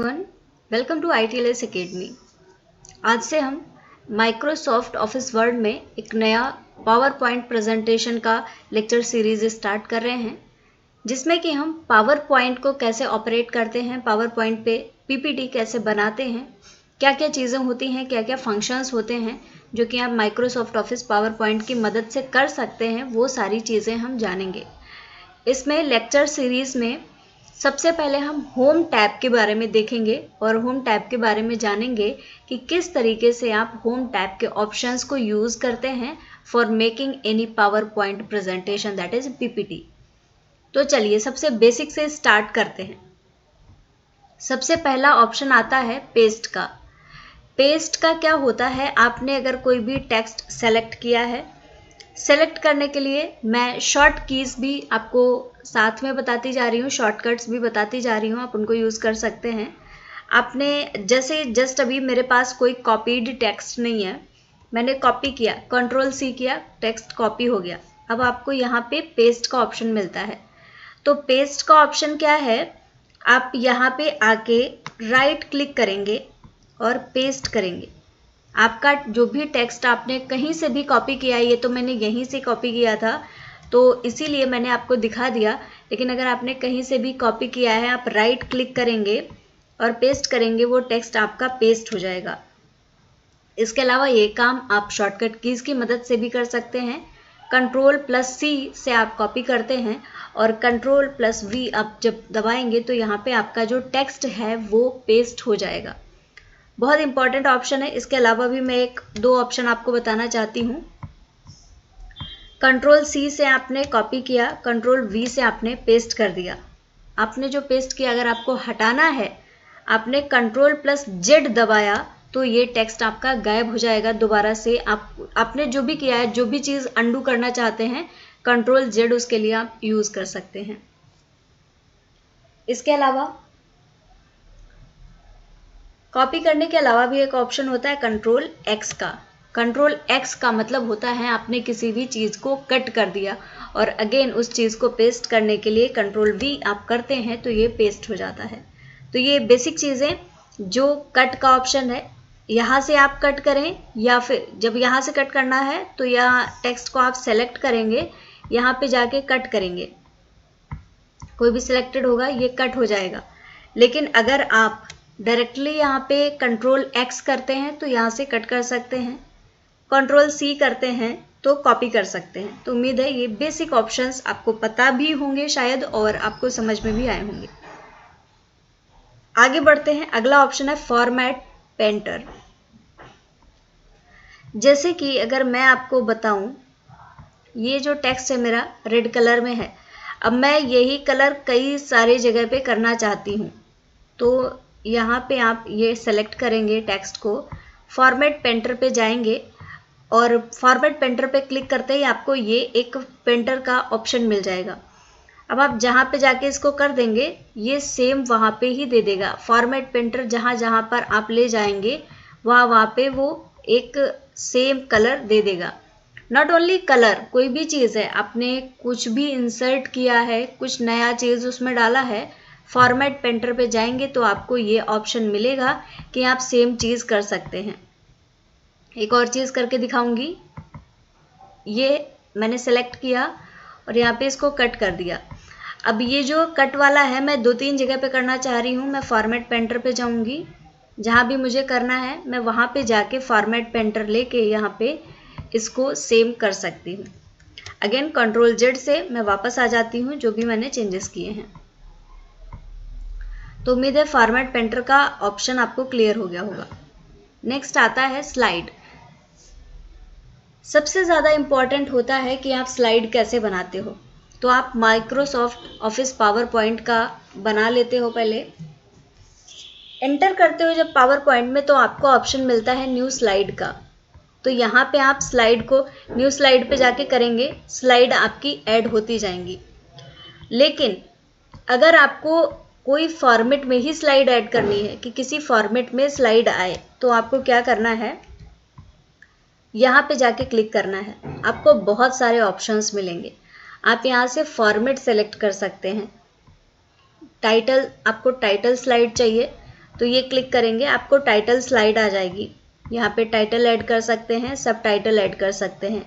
Everyone, welcome to ITLS academy. आज से हम माइक्रोसॉफ्ट ऑफिस वर्ड में एक नया पावर पॉइंट प्रेजेंटेशन का लेक्चर सीरीज स्टार्ट कर रहे हैं, जिसमें कि हम पावर पॉइंट को कैसे ऑपरेट करते हैं, पावर पॉइंट पे PPT कैसे बनाते हैं, क्या क्या चीज़ें होती हैं, क्या क्या फंक्शंस होते हैं जो कि आप माइक्रोसॉफ्ट ऑफिस पावर पॉइंट की मदद से कर सकते हैं, वो सारी चीज़ें हम जानेंगे। इसमें लेक्चर सीरीज़ में सबसे पहले हम होम टैब के बारे में देखेंगे और होम टैब के बारे में जानेंगे कि किस तरीके से आप होम टैब के ऑप्शंस को यूज़ करते हैं for making any power point presentation that is PPT। तो चलिए सबसे बेसिक से स्टार्ट करते हैं। सबसे पहला ऑप्शन आता है पेस्ट का। पेस्ट का क्या होता है, आपने अगर कोई भी टेक्स्ट सेलेक्ट किया है, सेलेक्ट करने के लिए मैं शॉर्ट कीज़ भी आपको साथ में बताती जा रही हूँ, शॉर्टकट्स भी बताती जा रही हूँ, आप उनको यूज़ कर सकते हैं। आपने जैसे जस्ट अभी मेरे पास कोई कॉपीड टेक्स्ट नहीं है, मैंने कॉपी किया, Ctrl+C किया, टेक्स्ट कॉपी हो गया। अब आपको यहाँ पे पेस्ट का ऑप्शन मिलता है। तो पेस्ट का ऑप्शन क्या है, आप यहाँ पे आके राइट क्लिक करेंगे और पेस्ट करेंगे। आपका जो भी टेक्स्ट आपने कहीं से भी कॉपी किया है, ये तो मैंने यहीं से कॉपी किया था तो इसीलिए मैंने आपको दिखा दिया, लेकिन अगर आपने कहीं से भी कॉपी किया है, आप राइट क्लिक करेंगे और पेस्ट करेंगे, वो टेक्स्ट आपका पेस्ट हो जाएगा। इसके अलावा ये काम आप शॉर्टकट कीज़ की मदद से भी कर सकते हैं। Ctrl+C से आप कॉपी करते हैं और Ctrl+V आप जब दबाएंगे तो यहाँ पे आपका जो टेक्स्ट है वो पेस्ट हो जाएगा। बहुत इंपॉर्टेंट ऑप्शन है। इसके अलावा भी मैं एक दो ऑप्शन आपको बताना चाहती हूँ। Ctrl+C से आपने कॉपी किया, Ctrl+V से आपने पेस्ट कर दिया। आपने जो पेस्ट किया अगर आपको हटाना है, आपने Ctrl+Z दबाया तो ये टेक्स्ट आपका गायब हो जाएगा दोबारा से। आपने जो भी किया है, जो भी चीज़ अंडू करना चाहते हैं, Ctrl+Z उसके लिए आप यूज़ कर सकते हैं। इसके अलावा कॉपी करने के अलावा भी एक ऑप्शन होता है Ctrl+X का। Ctrl+X का मतलब होता है आपने किसी भी चीज़ को कट कर दिया और अगेन उस चीज़ को पेस्ट करने के लिए Ctrl+V आप करते हैं तो ये पेस्ट हो जाता है। तो ये बेसिक चीज़ें जो कट का ऑप्शन है, यहाँ से आप कट करें या फिर जब यहाँ से कट करना है तो यहाँ टेक्स्ट को आप सेलेक्ट करेंगे, यहाँ पे जाके कट करेंगे, कोई भी सिलेक्टेड होगा ये कट हो जाएगा। लेकिन अगर आप डायरेक्टली यहाँ पे Ctrl+X करते हैं तो यहाँ से कट कर सकते हैं, Ctrl+C करते हैं तो कॉपी कर सकते हैं। तो उम्मीद है ये बेसिक ऑप्शंस आपको पता भी होंगे शायद और आपको समझ में भी आए होंगे। आगे बढ़ते हैं। अगला ऑप्शन है फॉर्मेट पेंटर। जैसे कि अगर मैं आपको बताऊं, ये जो टेक्स्ट है मेरा रेड कलर में है, अब मैं यही कलर कई सारे जगह पे करना चाहती हूँ, तो यहाँ पे आप ये सेलेक्ट करेंगे टेक्स्ट को, फॉर्मेट पेंटर पे जाएंगे और फॉर्मेट पेंटर पे क्लिक करते ही आपको ये एक पेंटर का ऑप्शन मिल जाएगा। अब आप जहाँ पे जाके इसको कर देंगे, ये सेम वहाँ पे ही दे देगा। फॉर्मेट पेंटर जहाँ जहाँ पर आप ले जाएंगे वहाँ पे वो एक सेम कलर दे देगा। नॉट ओनली कलर, कोई भी चीज़ है, आपने कुछ भी इंसर्ट किया है, कुछ नया चीज़ उसमें डाला है, फॉर्मेट पेंटर पे जाएंगे तो आपको ये ऑप्शन मिलेगा कि आप सेम चीज़ कर सकते हैं। एक और चीज़ करके दिखाऊंगी। ये मैंने सेलेक्ट किया और यहाँ पे इसको कट कर दिया। अब ये जो कट वाला है मैं 2-3 जगह पे करना चाह रही हूँ। मैं फॉर्मेट पेंटर पे जाऊँगी, जहाँ भी मुझे करना है मैं वहाँ पे जाके फॉर्मेट पेंटर लेके यहाँ पे इसको सेम कर सकती हूँ। अगेन Ctrl+Z से मैं वापस आ जाती हूँ जो भी मैंने चेंजेस किए हैं। तो उम्मीद है फॉर्मेट पेंटर का ऑप्शन आपको क्लियर हो गया होगा। नेक्स्ट आता है स्लाइड। सबसे ज़्यादा इम्पॉर्टेंट होता है कि आप स्लाइड कैसे बनाते हो। तो आप माइक्रोसॉफ्ट ऑफिस पावर पॉइंट का बना लेते हो। पहले एंटर करते हो जब पावर पॉइंट में तो आपको ऑप्शन मिलता है न्यू स्लाइड का। तो यहाँ पे आप स्लाइड को न्यू स्लाइड पे जाके करेंगे, स्लाइड आपकी ऐड होती जाएंगी। लेकिन अगर आपको कोई फॉर्मेट में ही स्लाइड ऐड करनी है कि किसी फॉर्मेट में स्लाइड आए, तो आपको क्या करना है, यहाँ पे जाके क्लिक करना है। आपको बहुत सारे ऑप्शंस मिलेंगे। आप यहाँ से फॉर्मेट सेलेक्ट कर सकते हैं। टाइटल, आपको टाइटल स्लाइड चाहिए तो ये क्लिक करेंगे, आपको टाइटल स्लाइड आ जाएगी। यहाँ पे टाइटल ऐड कर सकते हैं, सब टाइटल ऐड कर सकते हैं।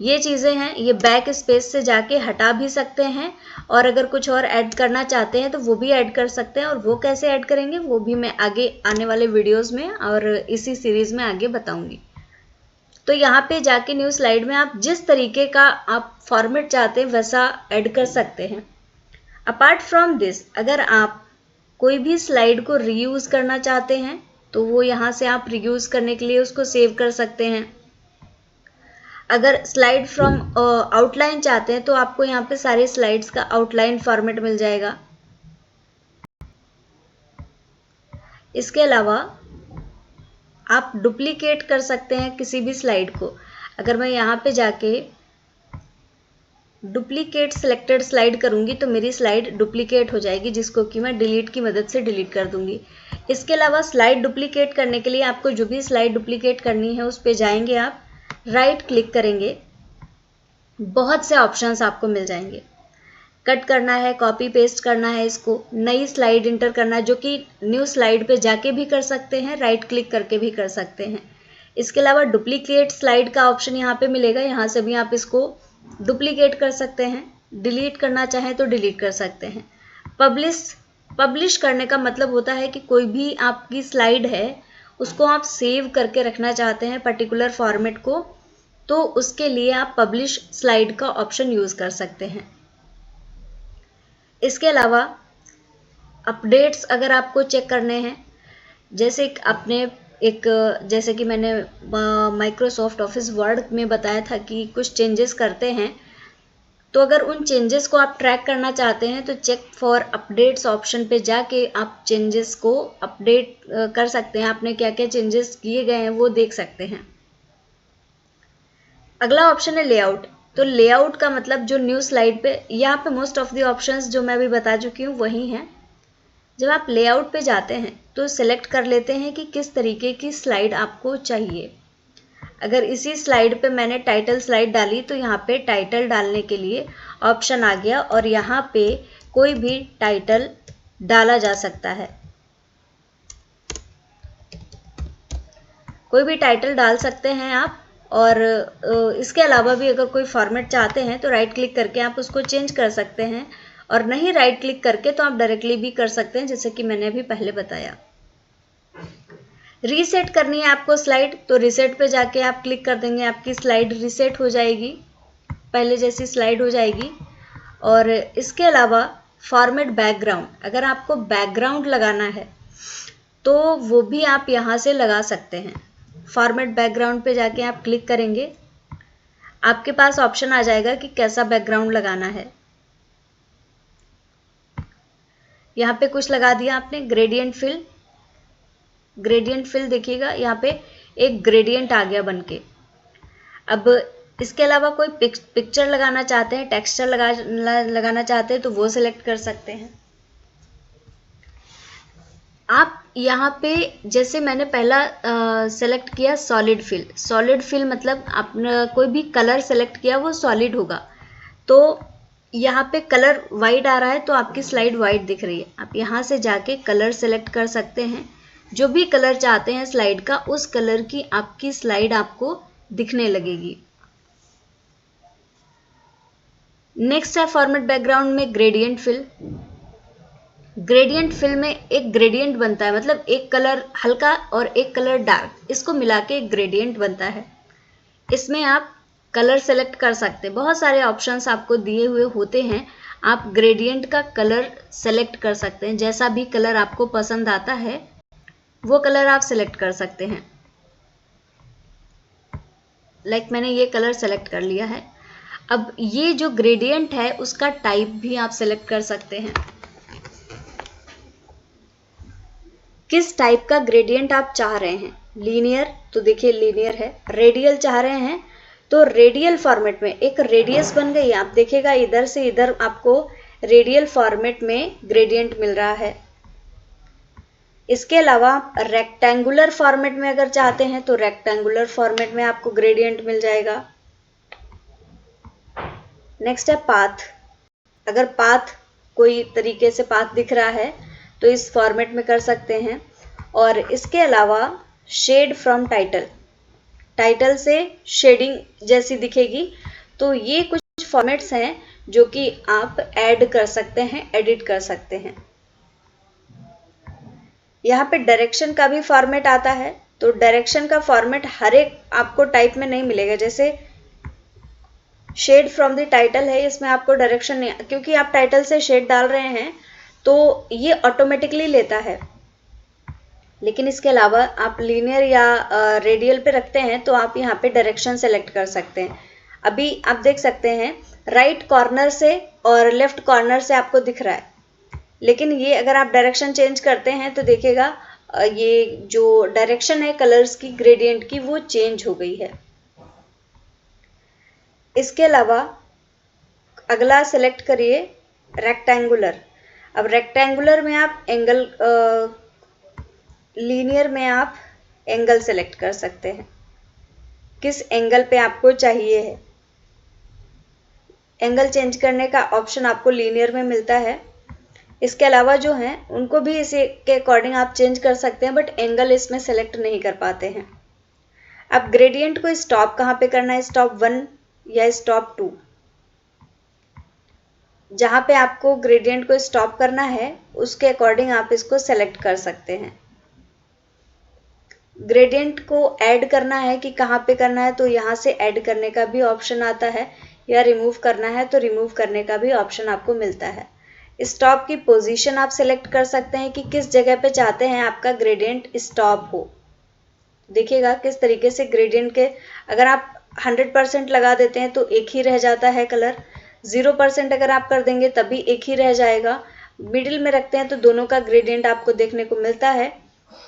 ये चीज़ें हैं, ये बैक स्पेस से जाके हटा भी सकते हैं और अगर कुछ और ऐड करना चाहते हैं तो वो भी ऐड कर सकते हैं। और वो कैसे ऐड करेंगे वो भी मैं आगे आने वाले वीडियोस में और इसी सीरीज़ में आगे बताऊंगी। तो यहाँ पे जाके न्यू स्लाइड में आप जिस तरीके का आप फॉर्मेट चाहते हैं वैसा ऐड कर सकते हैं। अपार्ट फ्रॉम दिस, अगर आप कोई भी स्लाइड को रीयूज़ करना चाहते हैं तो वो यहाँ से आप रीयूज़ करने के लिए उसको सेव कर सकते हैं। अगर स्लाइड फ्रॉम आउटलाइन चाहते हैं तो आपको यहाँ पे सारे स्लाइड्स का आउटलाइन फॉर्मेट मिल जाएगा। इसके अलावा आप डुप्लीकेट कर सकते हैं किसी भी स्लाइड को। अगर मैं यहाँ पे जाके डुप्लीकेट सिलेक्टेड स्लाइड करूँगी तो मेरी स्लाइड डुप्लीकेट हो जाएगी, जिसको कि मैं डिलीट की मदद से डिलीट कर दूँगी। इसके अलावा स्लाइड डुप्लीकेट करने के लिए आपको जो भी स्लाइड डुप्लीकेट करनी है उस पर जाएंगे, आप राइट क्लिक करेंगे, बहुत से ऑप्शंस आपको मिल जाएंगे। कट करना है, कॉपी पेस्ट करना है, इसको नई स्लाइड इंटर करना है, जो कि न्यू स्लाइड पे जाके भी कर सकते हैं, राइट क्लिक करके भी कर सकते हैं। इसके अलावा डुप्लीकेट स्लाइड का ऑप्शन यहाँ पे मिलेगा, यहाँ से भी आप इसको डुप्लीकेट कर सकते हैं। डिलीट करना चाहें तो डिलीट कर सकते हैं। पब्लिश करने का मतलब होता है कि कोई भी आपकी स्लाइड है उसको आप सेव करके रखना चाहते हैं पर्टिकुलर फॉर्मेट को, तो उसके लिए आप पब्लिश स्लाइड का ऑप्शन यूज़ कर सकते हैं। इसके अलावा अपडेट्स अगर आपको चेक करने हैं, जैसे जैसे कि मैंने माइक्रोसॉफ्ट ऑफिस वर्ड में बताया था कि कुछ चेंजेस करते हैं, तो अगर उन चेंजेस को आप ट्रैक करना चाहते हैं तो चेक फॉर अपडेट्स ऑप्शन पे जाके आप चेंजेस को अपडेट कर सकते हैं। आपने क्या क्या चेंजेस किए गए हैं वो देख सकते हैं। अगला ऑप्शन है लेआउट। तो लेआउट का मतलब जो न्यू स्लाइड पे, यहाँ पे मोस्ट ऑफ द ऑप्शंस जो मैं अभी बता चुकी हूँ वही हैं। जब आप लेआउट पे जाते हैं तो सिलेक्ट कर लेते हैं कि किस तरीके की स्लाइड आपको चाहिए। अगर इसी स्लाइड पे मैंने टाइटल स्लाइड डाली तो यहाँ पे टाइटल डालने के लिए ऑप्शन आ गया और यहाँ पे कोई भी टाइटल डाला जा सकता है। कोई भी टाइटल डाल सकते हैं आप। और इसके अलावा भी अगर कोई फॉर्मेट चाहते हैं तो राइट क्लिक करके आप उसको चेंज कर सकते हैं, और नहीं राइट क्लिक करके तो आप डायरेक्टली भी कर सकते हैं, जैसे कि मैंने अभी पहले बताया। रीसेट करनी है आपको स्लाइड, तो रीसेट पे जाके आप क्लिक कर देंगे, आपकी स्लाइड रीसेट हो जाएगी, पहले जैसी स्लाइड हो जाएगी। और इसके अलावा फॉर्मेट बैकग्राउंड, अगर आपको बैकग्राउंड लगाना है तो वो भी आप यहाँ से लगा सकते हैं। फॉर्मेट बैकग्राउंड पे जाके आप क्लिक करेंगे, आपके पास ऑप्शन आ जाएगा कि कैसा बैकग्राउंड लगाना है। यहाँ पे कुछ लगा दिया आपने, ग्रेडियंट फिल देखिएगा, यहाँ पे एक ग्रेडियंट आ गया बनके। अब इसके अलावा कोई पिक्चर लगाना चाहते हैं, टेक्सचर लगाना चाहते हैं तो वो सिलेक्ट कर सकते हैं। आप यहाँ पे जैसे मैंने पहला सेलेक्ट किया सॉलिड फिल मतलब आपने कोई भी कलर सेलेक्ट किया वो सॉलिड होगा। तो यहाँ पे कलर वाइट आ रहा है तो आपकी स्लाइड वाइट दिख रही है। आप यहाँ से जाके कलर सेलेक्ट कर सकते हैं, जो भी कलर चाहते हैं स्लाइड का उस कलर की आपकी स्लाइड आपको दिखने लगेगी। नेक्स्ट है फॉर्मेट बैकग्राउंड में ग्रेडियंट फिल में एक ग्रेडियंट बनता है, मतलब एक कलर हल्का और एक कलर डार्क, इसको मिला के एक ग्रेडियंट बनता है। इसमें आप कलर सेलेक्ट कर सकते हैं, बहुत सारे ऑप्शंस आपको दिए हुए होते हैं, आप ग्रेडियंट का कलर सेलेक्ट कर सकते हैं। जैसा भी कलर आपको पसंद आता है वो कलर आप सेलेक्ट कर सकते हैं। लाइक मैंने ये कलर सेलेक्ट कर लिया है। अब ये जो ग्रेडियंट है उसका टाइप भी आप सेलेक्ट कर सकते हैं, किस टाइप का ग्रेडियंट आप चाह रहे हैं। लीनियर तो देखिए लीनियर है, रेडियल चाह रहे हैं तो रेडियल फॉर्मेट में एक रेडियस बन गई, आप देखिएगा इधर से इधर आपको रेडियल फॉर्मेट में ग्रेडियंट मिल रहा है। इसके अलावा रेक्टेंगुलर फॉर्मेट में अगर चाहते हैं तो रेक्टेंगुलर फॉर्मेट में आपको ग्रेडियंट मिल जाएगा। नेक्स्ट है पाथ, अगर पाथ कोई तरीके से पाथ दिख रहा है तो इस फॉर्मेट में कर सकते हैं। और इसके अलावा शेड फ्रॉम टाइटल, टाइटल से शेडिंग जैसी दिखेगी। तो ये कुछ फॉर्मेट्स हैं जो कि आप ऐड कर सकते हैं, एडिट कर सकते हैं। यहाँ पे डायरेक्शन का भी फॉर्मेट आता है। तो डायरेक्शन का फॉर्मेट हर एक आपको टाइप में नहीं मिलेगा। जैसे शेड फ्रॉम द टाइटल है, इसमें आपको डायरेक्शन नहीं, क्योंकि आप टाइटल से शेड डाल रहे हैं तो ये ऑटोमेटिकली लेता है। लेकिन इसके अलावा आप लीनियर या रेडियल पे रखते हैं तो आप यहाँ पे डायरेक्शन सेलेक्ट कर सकते हैं। अभी आप देख सकते हैं राइट कॉर्नर से और लेफ्ट कॉर्नर से आपको दिख रहा है, लेकिन ये अगर आप डायरेक्शन चेंज करते हैं तो देखिएगा ये जो डायरेक्शन है कलर्स की, ग्रेडियंट की, वो चेंज हो गई है। इसके अलावा अगला सेलेक्ट करिए रेक्टेंगुलर। अब रेक्टेंगुलर में आप एंगल, लीनियर में आप एंगल सेलेक्ट कर सकते हैं, किस एंगल पे आपको चाहिए है। एंगल चेंज करने का ऑप्शन आपको लीनियर में मिलता है। इसके अलावा जो हैं उनको भी इसी के अकॉर्डिंग आप चेंज कर सकते हैं, बट एंगल इसमें सेलेक्ट नहीं कर पाते हैं। अब ग्रेडियंट को स्टॉप कहाँ पे करना है, स्टॉप 1 या स्टॉप 2। जहाँ पे आपको ग्रेडियंट को स्टॉप करना है उसके अकॉर्डिंग आप इसको सेलेक्ट कर सकते हैं। ग्रेडियंट को ऐड करना है कि कहाँ पे करना है, तो यहाँ से ऐड करने का भी ऑप्शन आता है, या रिमूव करना है तो रिमूव करने का भी ऑप्शन आपको मिलता है। स्टॉप की पोजीशन आप सेलेक्ट कर सकते हैं कि किस जगह पे चाहते हैं आपका ग्रेडियंट स्टॉप हो। देखिएगा किस तरीके से ग्रेडियंट के, अगर आप 100% लगा देते हैं तो एक ही रह जाता है कलर, 0% अगर आप कर देंगे तभी एक ही रह जाएगा, मिडिल में रखते हैं तो दोनों का ग्रेडियंट आपको देखने को मिलता है।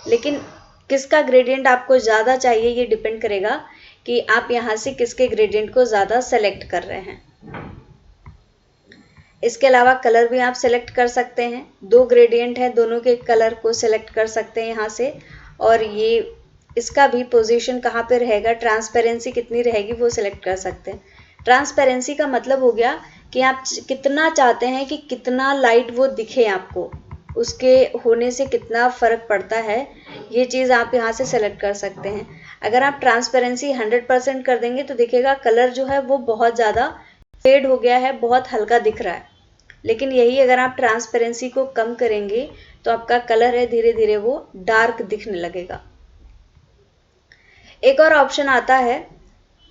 लेकिन किसका ग्रेडियंट आपको ज़्यादा चाहिए ये डिपेंड करेगा कि आप यहाँ से किसके ग्रेडियंट को ज़्यादा सेलेक्ट कर रहे हैं। इसके अलावा कलर भी आप सेलेक्ट कर सकते हैं। 2 ग्रेडियंट है, दोनों के कलर को सेलेक्ट कर सकते हैं यहाँ से। और ये इसका भी पोजीशन कहाँ पे रहेगा, ट्रांसपेरेंसी कितनी रहेगी वो सिलेक्ट कर सकते हैं। ट्रांसपेरेंसी का मतलब हो गया कि आप कितना चाहते हैं कि कितना लाइट वो दिखे आपको, उसके होने से कितना फ़र्क पड़ता है, ये चीज़ आप यहाँ से सेलेक्ट कर सकते हैं। अगर आप ट्रांसपेरेंसी 100% कर देंगे तो देखिएगा कलर जो है वो बहुत ज़्यादा फेड हो गया है, बहुत हल्का दिख रहा है। लेकिन यही अगर आप ट्रांसपेरेंसी को कम करेंगे तो आपका कलर है धीरे धीरे वो डार्क दिखने लगेगा। एक और ऑप्शन आता है,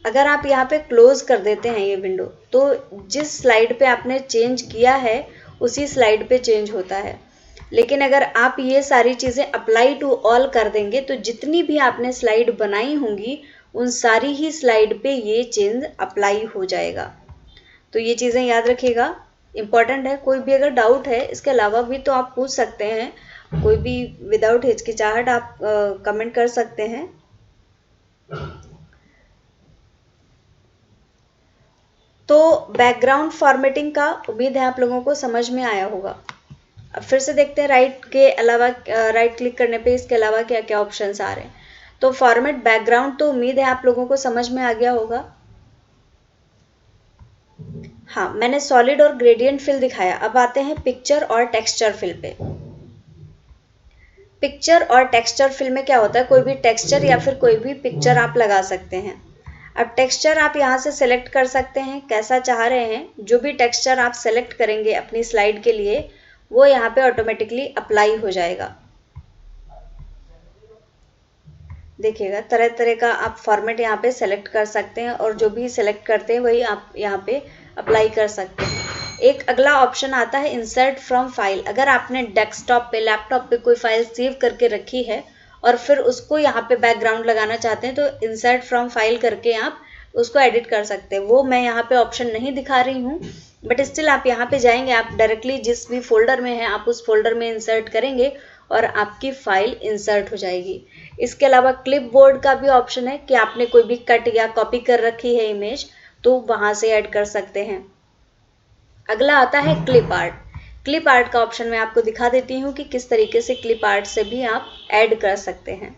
अगर आप यहाँ पे क्लोज कर देते हैं ये विंडो तो जिस स्लाइड पे आपने चेंज किया है उसी स्लाइड पे चेंज होता है। लेकिन अगर आप ये सारी चीज़ें अप्लाई टू ऑल कर देंगे तो जितनी भी आपने स्लाइड बनाई होंगी उन सारी ही स्लाइड पे ये चेंज अप्लाई हो जाएगा। तो ये चीज़ें याद रखिएगा, इम्पॉर्टेंट है। कोई भी अगर डाउट है इसके अलावा भी तो आप पूछ सकते हैं, कोई भी विदाउट हिचकिचाहट आप कमेंट कर सकते हैं। तो बैकग्राउंड फॉर्मेटिंग का उम्मीद है आप लोगों को समझ में आया होगा। अब फिर से देखते हैं राइट के अलावा, राइट क्लिक करने पे इसके अलावा क्या क्या ऑप्शंस आ रहे हैं। तो फॉर्मेट बैकग्राउंड तो उम्मीद है आप लोगों को समझ में आ गया होगा। हाँ, मैंने सॉलिड और ग्रेडियंट फिल दिखाया। अब आते हैं पिक्चर और टेक्सचर फिल पे। पिक्चर और टेक्सचर फिल में क्या होता है, कोई भी टेक्सचर या फिर कोई भी पिक्चर आप लगा सकते हैं। अब टेक्सचर आप यहाँ से सेलेक्ट कर सकते हैं कैसा चाह रहे हैं। जो भी टेक्सचर आप सेलेक्ट करेंगे अपनी स्लाइड के लिए वो यहाँ पे ऑटोमेटिकली अप्लाई हो जाएगा। देखिएगा तरह तरह का आप फॉर्मेट यहाँ पे सेलेक्ट कर सकते हैं और जो भी सेलेक्ट करते हैं वही आप यहाँ पे अप्लाई कर सकते हैं। एक अगला ऑप्शन आता है इंसर्ट फ्रॉम फाइल। अगर आपने डेस्कटॉप पे, लैपटॉप पे कोई फाइल सेव करके रखी है और फिर उसको यहाँ पे बैकग्राउंड लगाना चाहते हैं तो इंसर्ट फ्रॉम फाइल करके आप उसको एडिट कर सकते हैं। वो मैं यहाँ पे ऑप्शन नहीं दिखा रही हूँ, बट स्टिल आप यहाँ पे जाएंगे, आप डायरेक्टली जिस भी फोल्डर में है आप उस फोल्डर में इंसर्ट करेंगे और आपकी फाइल इंसर्ट हो जाएगी। इसके अलावा क्लिपबोर्ड का भी ऑप्शन है कि आपने कोई भी कट या कॉपी कर रखी है इमेज तो वहां से ऐड कर सकते हैं। अगला आता है क्लिप आर्ट। क्लिप आर्ट का ऑप्शन मैं आपको दिखा देती हूँ कि किस तरीके से क्लिप आर्ट से भी आप ऐड कर सकते हैं।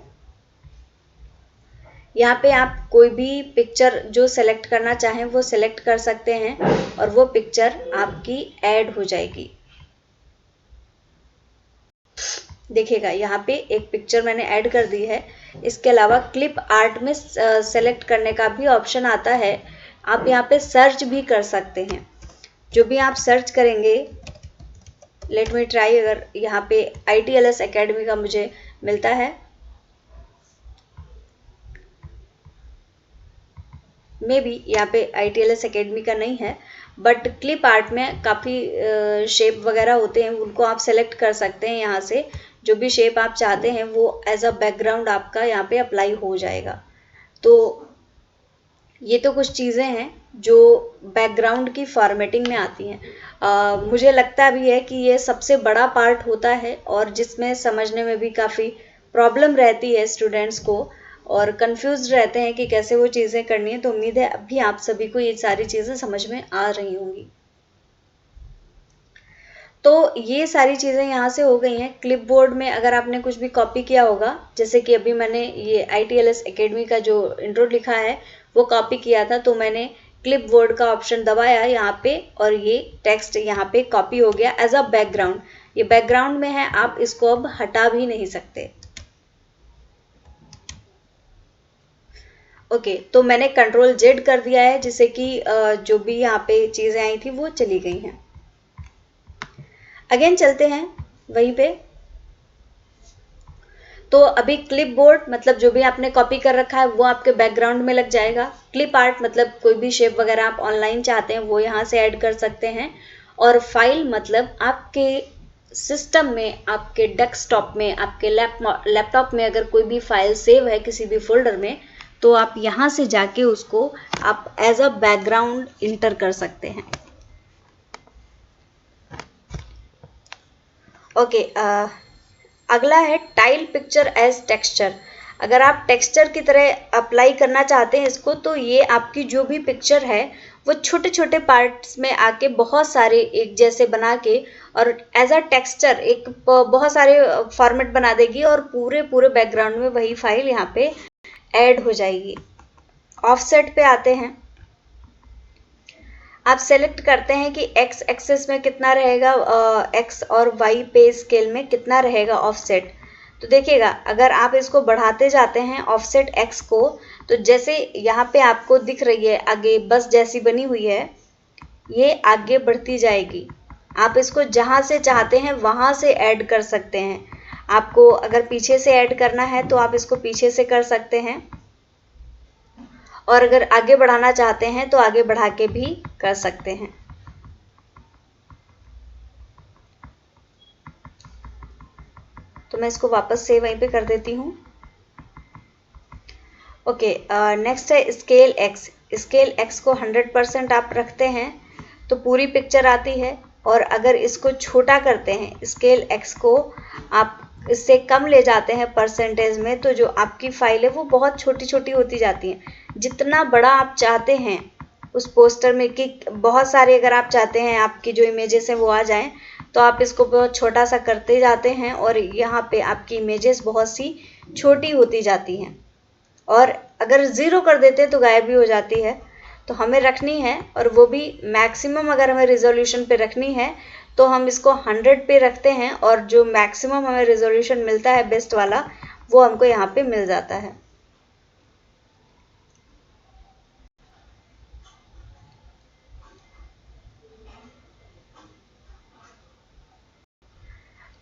यहाँ पे आप कोई भी पिक्चर जो सेलेक्ट करना चाहें वो सेलेक्ट कर सकते हैं और वो पिक्चर आपकी ऐड हो जाएगी। देखिएगा यहाँ पे एक पिक्चर मैंने ऐड कर दी है। इसके अलावा क्लिप आर्ट में सेलेक्ट करने का भी ऑप्शन आता है। आप यहाँ पे सर्च भी कर सकते हैं। जो भी आप सर्च करेंगे, लेट मी ट्राई, अगर यहाँ पे ITLS एकेडमी का मुझे मिलता है, मे बी यहाँ पे ITLS एकेडमी का नहीं है, बट क्लिप आर्ट में काफ़ी शेप वगैरह होते हैं, उनको आप सेलेक्ट कर सकते हैं। यहाँ से जो भी शेप आप चाहते हैं वो एज अ बैकग्राउंड आपका यहाँ पे अप्लाई हो जाएगा। तो ये तो कुछ चीज़ें हैं जो बैकग्राउंड की फॉर्मेटिंग में आती हैं। मुझे लगता भी है कि ये सबसे बड़ा पार्ट होता है और जिसमें समझने में भी काफ़ी प्रॉब्लम रहती है स्टूडेंट्स को, और कंफ्यूज रहते हैं कि कैसे वो चीज़ें करनी है। तो उम्मीद है अभी आप सभी को ये सारी चीज़ें समझ में आ रही होंगी। तो ये सारी चीज़ें यहाँ से हो गई हैं। क्लिपबोर्ड में अगर आपने कुछ भी कॉपी किया होगा, जैसे कि अभी मैंने ये ITLS एकेडमी का जो इंट्रो लिखा है वो कॉपी किया था, तो मैंने क्लिपबोर्ड का ऑप्शन दबाया यहाँ पे और ये टेक्स्ट यहाँ पे कॉपी हो गया एज अ बैकग्राउंड। ये बैकग्राउंड में है, आप इसको अब हटा भी नहीं सकते। ओके, तो मैंने Ctrl+Z कर दिया है, जिससे कि जो भी यहाँ पे चीज़ें आई थी वो चली गई हैं। अगेन चलते हैं वहीं पे। तो अभी क्लिपबोर्ड मतलब जो भी आपने कॉपी कर रखा है वो आपके बैकग्राउंड में लग जाएगा। क्लिप आर्ट मतलब कोई भी शेप वगैरह आप ऑनलाइन चाहते हैं वो यहाँ से ऐड कर सकते हैं। और फाइल मतलब आपके सिस्टम में, आपके डेस्कटॉप में, आपके लैपटॉप में अगर कोई भी फाइल सेव है किसी भी फोल्डर में, तो आप यहाँ से जाके उसको आप एज अ बैकग्राउंड इंटर कर सकते हैं। ओके, अगला है टाइल पिक्चर एज टेक्सचर। अगर आप टेक्सचर की तरह अप्लाई करना चाहते हैं इसको, तो ये आपकी जो भी पिक्चर है वो छोटे छोटे पार्ट्स में आके बहुत सारे एक जैसे बना के और एज अ टेक्सचर एक बहुत सारे फॉर्मेट बना देगी और पूरे पूरे बैकग्राउंड में वही फाइल यहाँ पे ऐड हो जाएगी। ऑफसेट पे आते हैं। आप सेलेक्ट करते हैं कि x एक्सेस में कितना रहेगा, x और y पे स्केल में कितना रहेगा ऑफसेट। तो देखिएगा अगर आप इसको बढ़ाते जाते हैं ऑफसेट x को, तो जैसे यहाँ पे आपको दिख रही है आगे बस जैसी बनी हुई है, ये आगे बढ़ती जाएगी। आप इसको जहाँ से चाहते हैं वहाँ से ऐड कर सकते हैं। आपको अगर पीछे से ऐड करना है तो आप इसको पीछे से कर सकते हैं, और अगर आगे बढ़ाना चाहते हैं तो आगे बढ़ा के भी कर सकते हैं। तो मैं इसको वापस से वहीं पे कर देती हूँ। ओके, नेक्स्ट है स्केल एक्स। स्केल एक्स को 100% आप रखते हैं तो पूरी पिक्चर आती है, और अगर इसको छोटा करते हैं स्केल एक्स को, आप इससे कम ले जाते हैं परसेंटेज में, तो जो आपकी फाइल है वो बहुत छोटी छोटी होती जाती है। जितना बड़ा आप चाहते हैं उस पोस्टर में कि बहुत सारे अगर आप चाहते हैं आपकी जो इमेजेस हैं वो आ जाएं, तो आप इसको बहुत छोटा सा करते जाते हैं और यहाँ पे आपकी इमेजेस बहुत सी छोटी होती जाती हैं, और अगर ज़ीरो कर देते हैं तो गायब भी हो जाती है। तो हमें रखनी है, और वो भी मैक्सिमम अगर हमें रिजोल्यूशन पे रखनी है तो हम इसको 100 पे रखते हैं, और जो मैक्सिमम हमें रिजोल्यूशन मिलता है बेस्ट वाला वो हमको यहाँ पे मिल जाता है।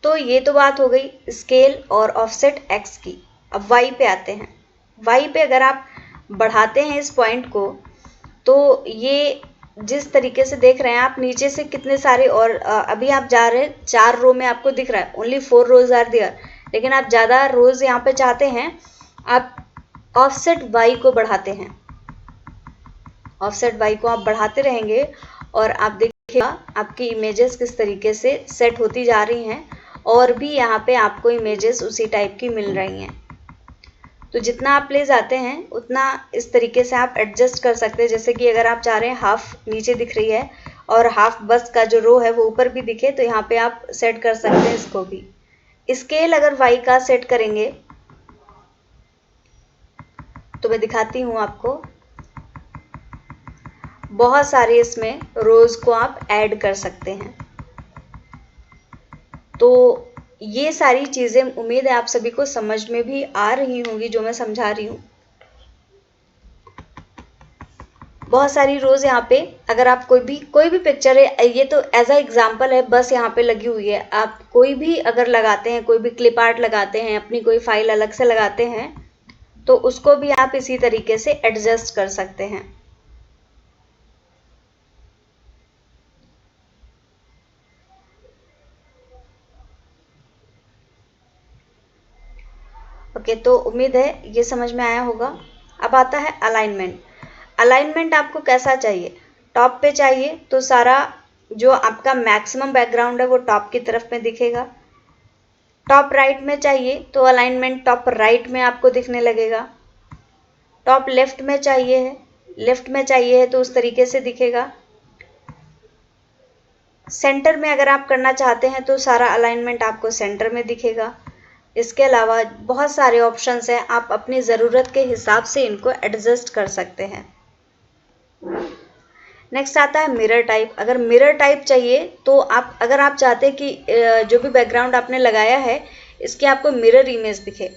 तो ये तो बात हो गई स्केल और ऑफसेट एक्स की। अब वाई पे आते हैं। वाई पे अगर आप बढ़ाते हैं इस पॉइंट को, तो ये जिस तरीके से देख रहे हैं आप नीचे से कितने सारे, और अभी आप जा रहे हैं 4 रो में आपको दिख रहा है, ओनली 4 रोज आर देयर, लेकिन आप ज़्यादा रोज यहाँ पे चाहते हैं, आप ऑफसेट वाई को बढ़ाते हैं। ऑफसेट वाई को आप बढ़ाते रहेंगे और आप देखिएगा आपकी इमेजेस किस तरीके से सेट होती जा रही हैं, और भी यहाँ पे आपको इमेजेस उसी टाइप की मिल रही हैं। तो जितना आप ले जाते हैं उतना इस तरीके से आप एडजस्ट कर सकते हैं। जैसे कि अगर आप चाह रहे हैं हाफ नीचे दिख रही है और हाफ बस का जो रो है वो ऊपर भी दिखे, तो यहाँ पे आप सेट कर सकते हैं इसको भी। स्केल अगर वाई का सेट करेंगे तो मैं दिखाती हूँ आपको, बहुत सारे इसमें रोज को आप ऐड कर सकते हैं। तो ये सारी चीज़ें उम्मीद है आप सभी को समझ में भी आ रही होंगी जो मैं समझा रही हूँ। बहुत सारी रोज यहाँ पे अगर आप कोई भी पिक्चर है, ये तो एज अ एग्जाम्पल है, बस यहाँ पे लगी हुई है। आप कोई भी अगर लगाते हैं, कोई भी क्लिप आर्ट लगाते हैं, अपनी कोई फाइल अलग से लगाते हैं, तो उसको भी आप इसी तरीके से एडजस्ट कर सकते हैं। ओके, तो उम्मीद है ये समझ में आया होगा। अब आता है अलाइनमेंट। अलाइनमेंट आपको कैसा चाहिए? टॉप पे चाहिए तो सारा जो आपका मैक्सिमम बैकग्राउंड है वो टॉप की तरफ में दिखेगा। टॉप राइट में चाहिए तो अलाइनमेंट टॉप राइट में आपको दिखने लगेगा। टॉप लेफ्ट में चाहिए है तो उस तरीके से दिखेगा। सेंटर में अगर आप करना चाहते हैं तो सारा अलाइनमेंट आपको सेंटर में दिखेगा। इसके अलावा बहुत सारे ऑप्शंस हैं, आप अपनी ज़रूरत के हिसाब से इनको एडजस्ट कर सकते हैं। नेक्स्ट आता है मिरर टाइप। अगर मिरर टाइप चाहिए तो अगर आप चाहते हैं कि जो भी बैकग्राउंड आपने लगाया है इसके आपको मिरर इमेज दिखे,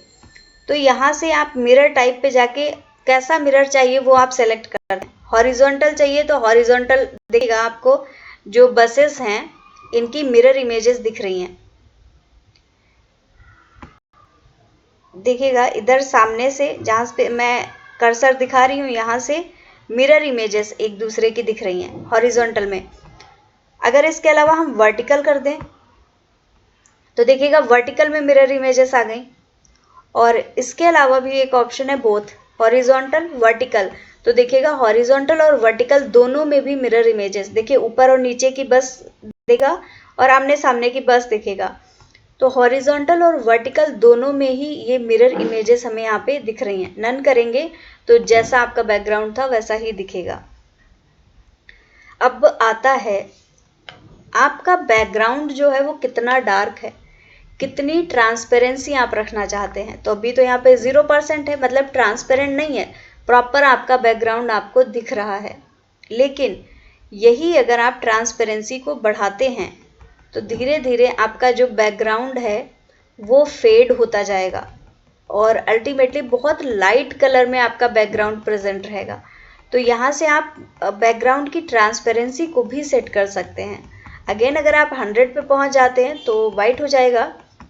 तो यहाँ से आप मिरर टाइप पे जाके कैसा मिरर चाहिए वो आप सेलेक्ट कर दें। हॉरिजॉन्टल चाहिए तो हॉरिजॉन्टल दिखेगा, आपको जो बसेस हैं इनकी मिरर इमेजेस दिख रही हैं। देखिएगा इधर सामने से जहाँ पे मैं कर्सर दिखा रही हूँ, यहाँ से मिरर इमेजेस एक दूसरे की दिख रही हैं हॉरिजॉन्टल में। अगर इसके अलावा हम वर्टिकल कर दें तो देखिएगा वर्टिकल में मिरर इमेजेस आ गई। और इसके अलावा भी एक ऑप्शन है बोथ, हॉरिजॉन्टल वर्टिकल, तो देखिएगा हॉरिजॉन्टल और वर्टिकल दोनों में भी मिरर इमेजेस, देखिए ऊपर और नीचे की बस देगा और आमने सामने की बस दिखेगा। तो हॉरिजॉन्टल और वर्टिकल दोनों में ही ये मिरर इमेजेस हमें यहाँ पे दिख रही हैं। नन करेंगे तो जैसा आपका बैकग्राउंड था वैसा ही दिखेगा। अब आता है आपका बैकग्राउंड जो है वो कितना डार्क है, कितनी ट्रांसपेरेंसी आप रखना चाहते हैं। तो अभी तो यहाँ पे 0% है, मतलब ट्रांसपेरेंट नहीं है, प्रॉपर आपका बैकग्राउंड आपको दिख रहा है। लेकिन यही अगर आप ट्रांसपेरेंसी को बढ़ाते हैं तो धीरे धीरे आपका जो बैकग्राउंड है वो फेड होता जाएगा और अल्टीमेटली बहुत लाइट कलर में आपका बैकग्राउंड प्रेजेंट रहेगा। तो यहाँ से आप बैकग्राउंड की ट्रांसपेरेंसी को भी सेट कर सकते हैं। अगेन अगर आप 100 पे पहुँच जाते हैं तो वाइट हो जाएगा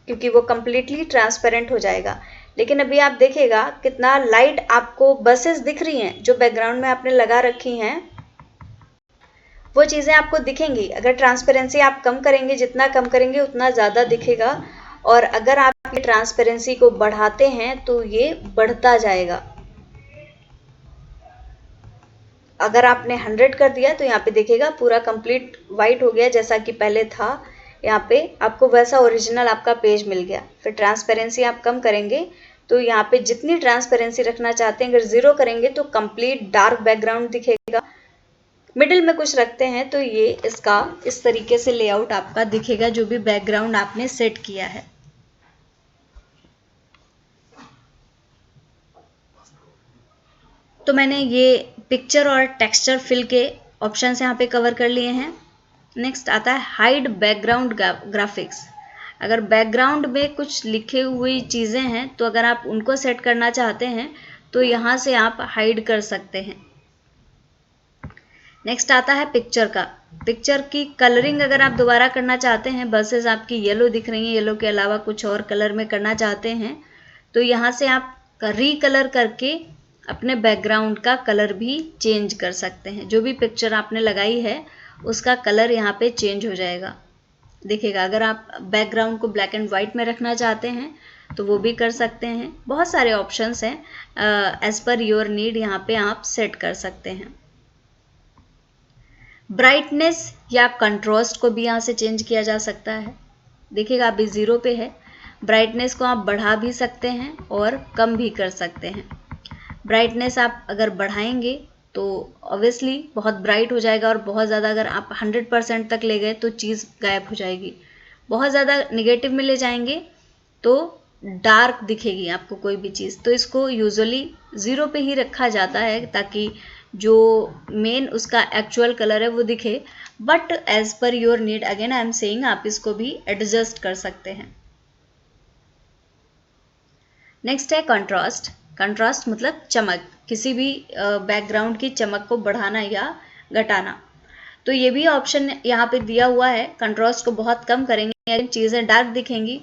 क्योंकि वो कम्प्लीटली ट्रांसपेरेंट हो जाएगा। लेकिन अभी आप देखिएगा कितना लाइट आपको बसेस दिख रही हैं जो बैकग्राउंड में आपने लगा रखी हैं, वो चीज़ें आपको दिखेंगी। अगर ट्रांसपेरेंसी आप कम करेंगे, जितना कम करेंगे उतना ज़्यादा दिखेगा, और अगर आप ये ट्रांसपेरेंसी को बढ़ाते हैं तो ये बढ़ता जाएगा। अगर आपने 100 कर दिया तो यहाँ पे देखिएगा पूरा कंप्लीट वाइट हो गया जैसा कि पहले था। यहाँ पे आपको वैसा ओरिजिनल आपका पेज मिल गया। फिर ट्रांसपेरेंसी आप कम करेंगे तो यहाँ पे जितनी ट्रांसपेरेंसी रखना चाहते हैं, अगर 0 करेंगे तो कंप्लीट डार्क बैकग्राउंड दिखेगा। मिडिल में कुछ रखते हैं तो ये इसका इस तरीके से लेआउट आपका दिखेगा जो भी बैकग्राउंड आपने सेट किया है। तो मैंने ये पिक्चर और टेक्सचर फिल के ऑप्शंस यहाँ पे कवर कर लिए हैं। नेक्स्ट आता है हाइड बैकग्राउंड ग्राफिक्स। अगर बैकग्राउंड में कुछ लिखे हुई चीज़ें हैं तो अगर आप उनको सेट करना चाहते हैं तो यहाँ से आप हाइड कर सकते हैं। नेक्स्ट आता है पिक्चर का। पिक्चर की कलरिंग अगर आप दोबारा करना चाहते हैं, बसेस आपकी येलो दिख रही हैं, येलो के अलावा कुछ और कलर में करना चाहते हैं तो यहाँ से आप रीकलर करके अपने बैकग्राउंड का कलर भी चेंज कर सकते हैं। जो भी पिक्चर आपने लगाई है उसका कलर यहाँ पे चेंज हो जाएगा। देखिएगा अगर आप बैकग्राउंड को ब्लैक एंड वाइट में रखना चाहते हैं तो वो भी कर सकते हैं। बहुत सारे ऑप्शंस हैं, एज पर योर नीड यहाँ पे आप सेट कर सकते हैं। ब्राइटनेस या कंट्रास्ट को भी यहाँ से चेंज किया जा सकता है। देखिएगा अभी 0 पे है, ब्राइटनेस को आप बढ़ा भी सकते हैं और कम भी कर सकते हैं। ब्राइटनेस आप अगर बढ़ाएंगे तो ऑब्वियसली बहुत ब्राइट हो जाएगा, और बहुत ज़्यादा अगर आप 100% तक ले गए तो चीज़ गायब हो जाएगी। बहुत ज़्यादा निगेटिव में ले जाएंगे तो डार्क दिखेगी आपको कोई भी चीज़। तो इसको यूजुअली 0 पे ही रखा जाता है ताकि जो मेन उसका एक्चुअल कलर है वो दिखे। But as per your need, again I am saying, आप इसको भी एडजस्ट कर सकते हैं। नेक्स्ट है कंट्रास्ट। कंट्रास्ट मतलब चमक, किसी भी बैकग्राउंड की चमक को बढ़ाना या घटाना। तो ये भी ऑप्शन यहाँ पे दिया हुआ है। कंट्रास्ट को बहुत कम करेंगे चीज़ें डार्क दिखेंगी,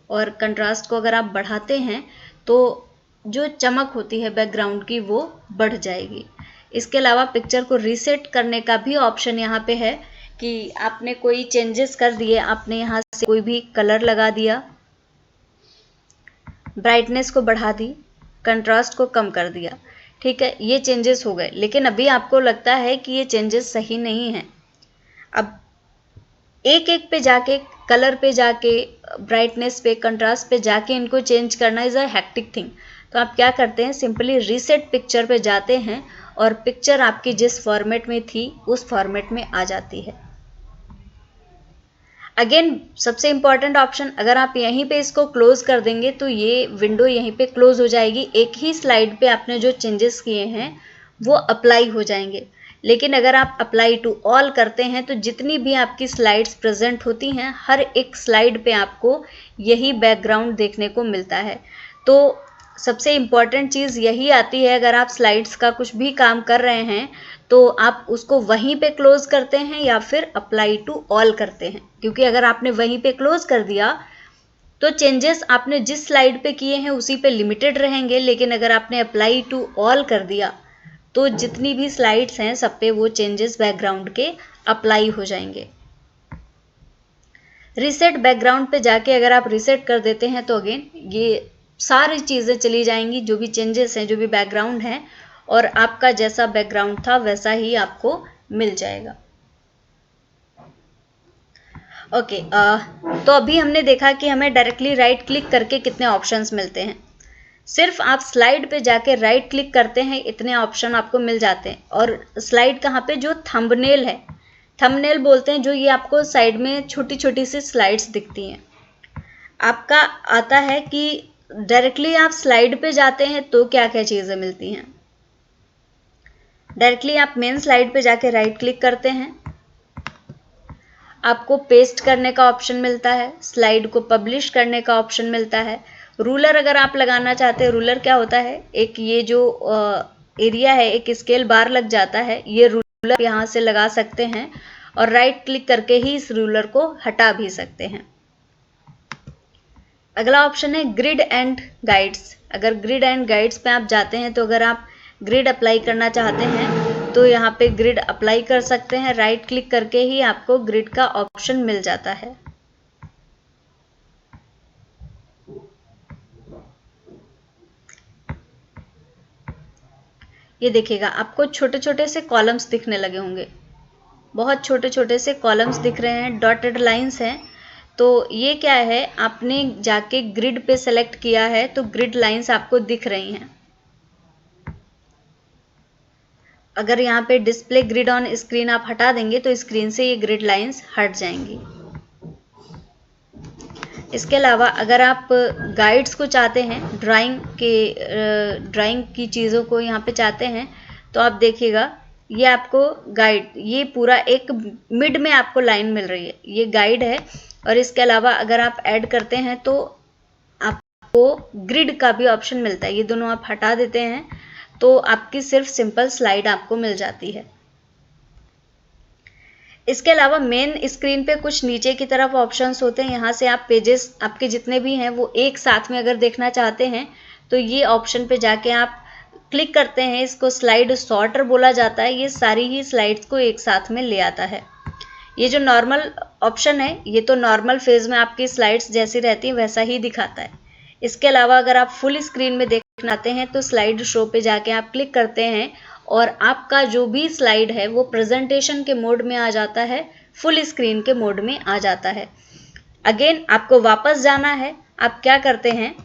और कंट्रास्ट को अगर आप बढ़ाते हैं तो जो चमक होती है बैकग्राउंड की वो बढ़ जाएगी। इसके अलावा पिक्चर को रीसेट करने का भी ऑप्शन यहाँ पे है कि आपने कोई चेंजेस कर दिए, आपने यहाँ से कोई भी कलर लगा दिया, ब्राइटनेस को बढ़ा दी, कंट्रास्ट को कम कर दिया, ठीक है, ये चेंजेस हो गए। लेकिन अभी आपको लगता है कि ये चेंजेस सही नहीं हैं। अब एक एक पे जाके, कलर पे जाके, ब्राइटनेस पे, कंट्रास्ट पे जाके इनको चेंज करना इज़ अ हेक्टिक थिंग। तो आप क्या करते हैं, सिंपली रीसेट पिक्चर पे जाते हैं और पिक्चर आपकी जिस फॉर्मेट में थी उस फॉर्मेट में आ जाती है। अगेन सबसे इंपॉर्टेंट ऑप्शन, अगर आप यहीं पे इसको क्लोज कर देंगे तो ये विंडो यहीं पे क्लोज हो जाएगी। एक ही स्लाइड पे आपने जो चेंजेस किए हैं वो अप्लाई हो जाएंगे। लेकिन अगर आप अप्लाई टू ऑल करते हैं तो जितनी भी आपकी स्लाइड्स प्रेजेंट होती हैं, हर एक स्लाइड पे आपको यही बैकग्राउंड देखने को मिलता है। तो सबसे इम्पॉर्टेंट चीज़ यही आती है, अगर आप स्लाइड्स का कुछ भी काम कर रहे हैं तो आप उसको वहीं पे क्लोज करते हैं या फिर अप्लाई टू ऑल करते हैं। क्योंकि अगर आपने वहीं पे क्लोज कर दिया तो चेंजेस आपने जिस स्लाइड पे किए हैं उसी पे लिमिटेड रहेंगे। लेकिन अगर आपने अप्लाई टू ऑल कर दिया तो जितनी भी स्लाइड्स हैं सब पे वो चेंजेस बैकग्राउंड के अप्लाई हो जाएंगे। रीसेट बैकग्राउंड पे जाके अगर आप रीसेट कर देते हैं तो अगेन ये सारी चीज़ें चली जाएंगी, जो भी चेंजेस हैं, जो भी बैकग्राउंड है, और आपका जैसा बैकग्राउंड था वैसा ही आपको मिल जाएगा। ओके, तो अभी हमने देखा कि हमें डायरेक्टली राइट क्लिक करके कितने ऑप्शंस मिलते हैं। सिर्फ आप स्लाइड पे जाके राइट क्लिक करते हैं, इतने ऑप्शन आपको मिल जाते हैं। और स्लाइड कहाँ पे, जो थंबनेल है, थंबनेल बोलते हैं, जो ये आपको साइड में छोटी छोटी सी स्लाइड्स दिखती हैं, आपका आता है कि डायरेक्टली आप स्लाइड पे जाते हैं तो क्या क्या चीज़ें मिलती हैं। डायरेक्टली आप मेन स्लाइड पे जाके राइट क्लिक करते हैं, आपको पेस्ट करने का ऑप्शन मिलता है, स्लाइड को पब्लिश करने का ऑप्शन मिलता है। रूलर अगर आप लगाना चाहते हैं, रूलर क्या होता है, एक ये जो एरिया है, एक स्केल बार लग जाता है, ये रूलर यहाँ से लगा सकते हैं और राइट क्लिक करके ही इस रूलर को हटा भी सकते हैं। अगला ऑप्शन है ग्रिड एंड गाइड्स। अगर ग्रिड एंड गाइड्स पे आप जाते हैं तो अगर आप ग्रिड अप्लाई करना चाहते हैं तो यहाँ पे ग्रिड अप्लाई कर सकते हैं, राइट क्लिक करके ही आपको ग्रिड का ऑप्शन मिल जाता है। ये देखिएगा आपको छोटे छोटे से कॉलम्स दिखने लगे होंगे, बहुत छोटे छोटे से कॉलम्स दिख रहे हैं, डॉटेड लाइंस हैं। तो ये क्या है, आपने जाके ग्रिड पे सेलेक्ट किया है तो ग्रिड लाइंस आपको दिख रही हैं। अगर यहाँ पे डिस्प्ले ग्रिड ऑन स्क्रीन आप हटा देंगे तो स्क्रीन से ये ग्रिड लाइंस हट जाएंगी। इसके अलावा अगर आप गाइड्स को चाहते हैं, ड्राइंग की चीज़ों को यहाँ पे चाहते हैं तो आप देखिएगा ये आपको गाइड, ये पूरा एक मिड में आपको लाइन मिल रही है, ये गाइड है। और इसके अलावा अगर आप ऐड करते हैं तो आपको ग्रिड का भी ऑप्शन मिलता है, ये दोनों आप हटा देते हैं तो आपकी सिर्फ सिंपल स्लाइड आपको मिल जाती है। इसके अलावा मेन स्क्रीन पे कुछ नीचे की तरफ ऑप्शंस होते हैं, यहाँ से आप पेजेस आपके जितने भी हैं वो एक साथ में अगर देखना चाहते हैं तो ये ऑप्शन पे जाके आप क्लिक करते हैं, इसको स्लाइड सॉर्टर बोला जाता है, ये सारी ही स्लाइड्स को एक साथ में ले आता है। ये जो नॉर्मल ऑप्शन है ये तो नॉर्मल फेज में आपकी स्लाइड्स जैसी रहती हैं वैसा ही दिखाता है। इसके अलावा अगर आप फुल स्क्रीन में देखना चाहते हैं तो स्लाइड शो पे जाके आप क्लिक करते हैं और आपका जो भी स्लाइड है वो प्रेजेंटेशन के मोड में आ जाता है, फुल स्क्रीन के मोड में आ जाता है। अगेन आपको वापस जाना है, आप क्या करते हैं,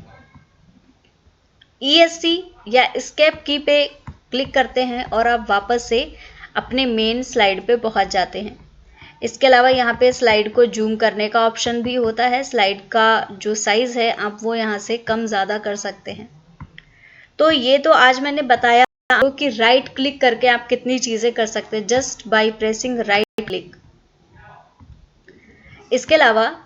ESC या एस्केप की पे क्लिक करते हैं और आप वापस से अपने मेन स्लाइड पे पहुंच जाते हैं। इसके अलावा यहाँ पे स्लाइड को जूम करने का ऑप्शन भी होता है, स्लाइड का जो साइज़ है आप वो यहाँ से कम ज़्यादा कर सकते हैं। तो ये तो आज मैंने बताया कि राइट क्लिक करके आप कितनी चीज़ें कर सकते हैं, just by pressing right click. इसके अलावा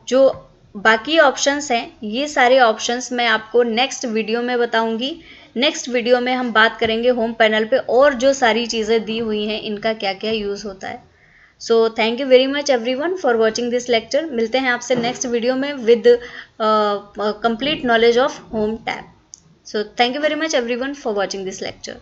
जो बाकी ऑप्शंस हैं, ये सारे ऑप्शंस मैं आपको नेक्स्ट वीडियो में बताऊंगी। नेक्स्ट वीडियो में हम बात करेंगे होम पैनल पे और जो सारी चीज़ें दी हुई हैं इनका क्या क्या यूज़ होता है। So thank you very much everyone for watching this lecture. मिलते हैं आपसे नेक्स्ट वीडियो में with complete knowledge of home tab. So thank you very much everyone for watching this lecture.